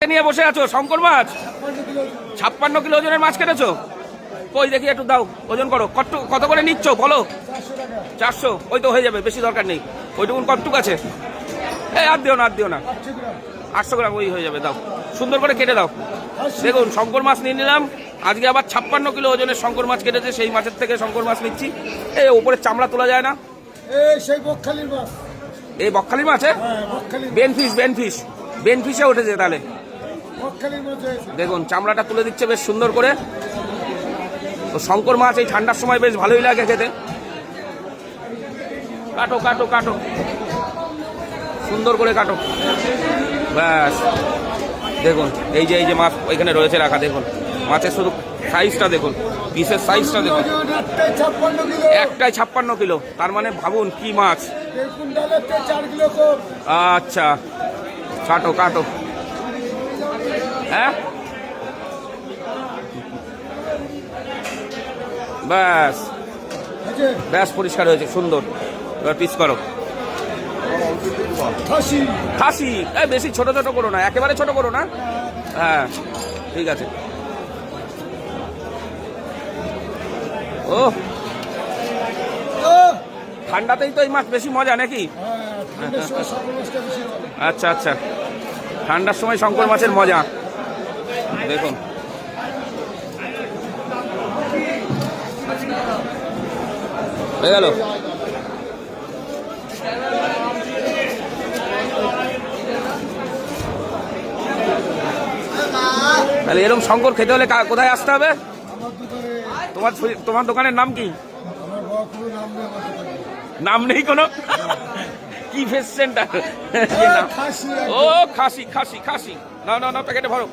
নিয়ে বসে আছো শঙ্কর মাছ 56 কিলো ওজনের মাছ কেটেছো? কই দেখি একটু দাও, ওজন করো। কত করে নিচ্ছ বলো? 400। ওই তো হয়ে যাবে, বেশি দরকার নেই। ওইটুকুন কতটুক আছে? আর দিও না 800 গ্রাম ওই হয়ে যাবে। দাও, সুন্দর করে কেটে দাও। দেখুন শঙ্কর মাছ নিয়ে নিলাম আজকে, আবার 56 কিলো ওজনের শঙ্কর মাছ কেটেছে। সেই মাছের থেকে শঙ্কর মাছ নিচ্ছি। ওপরে চামড়া তোলা যায় না? এই বকখালির মাছ। বেনফিশে উঠেছে তাহলে। দেখুন চামড়াটা তুলে দিচ্ছে বেশ সুন্দর করে। তো শঙ্কর মাছ এই ঠান্ডার সময় বেশ ভালোই লাগে খেতে। কাটো কাটো কাটো, সুন্দর করে কাটো। ব্যাস দেখুন, এই যে মাছ ওইখানে রয়েছে রাখা। দেখুন মাছের শুধু সাইজটা দেখুন, পিসের সাইজটা দেখুন। একটাই 56 কিলো, তার মানে ভাবুন কি মাছ। আচ্ছা কাটো কাটো। হ্যাঁ ব্যাস ব্যাস, পরিষ্কার হয়েছে, সুন্দর। এবার পিস করো। খাসি বেশি ছোট ছোট করো না, একেবারে ছোট করো না। হ্যাঁ ঠিক আছে। ও ঠান্ডাতেই তো এই মাছ বেশি মজা নাকি? আচ্ছা আচ্ছা, ঠান্ডার সময় শঙ্কর মাছের মজা। দেখুন হয়ে গেল। তাহলে এরকম শঙ্কর খেতে হলে কোথায় আসতে হবে? তোমার দোকানের নাম কি? নাম নেই কোনো? কি ফেস সেন্টার? ও খাসি খাসি খাসি খাসি। না প্যাকেটে ভরো।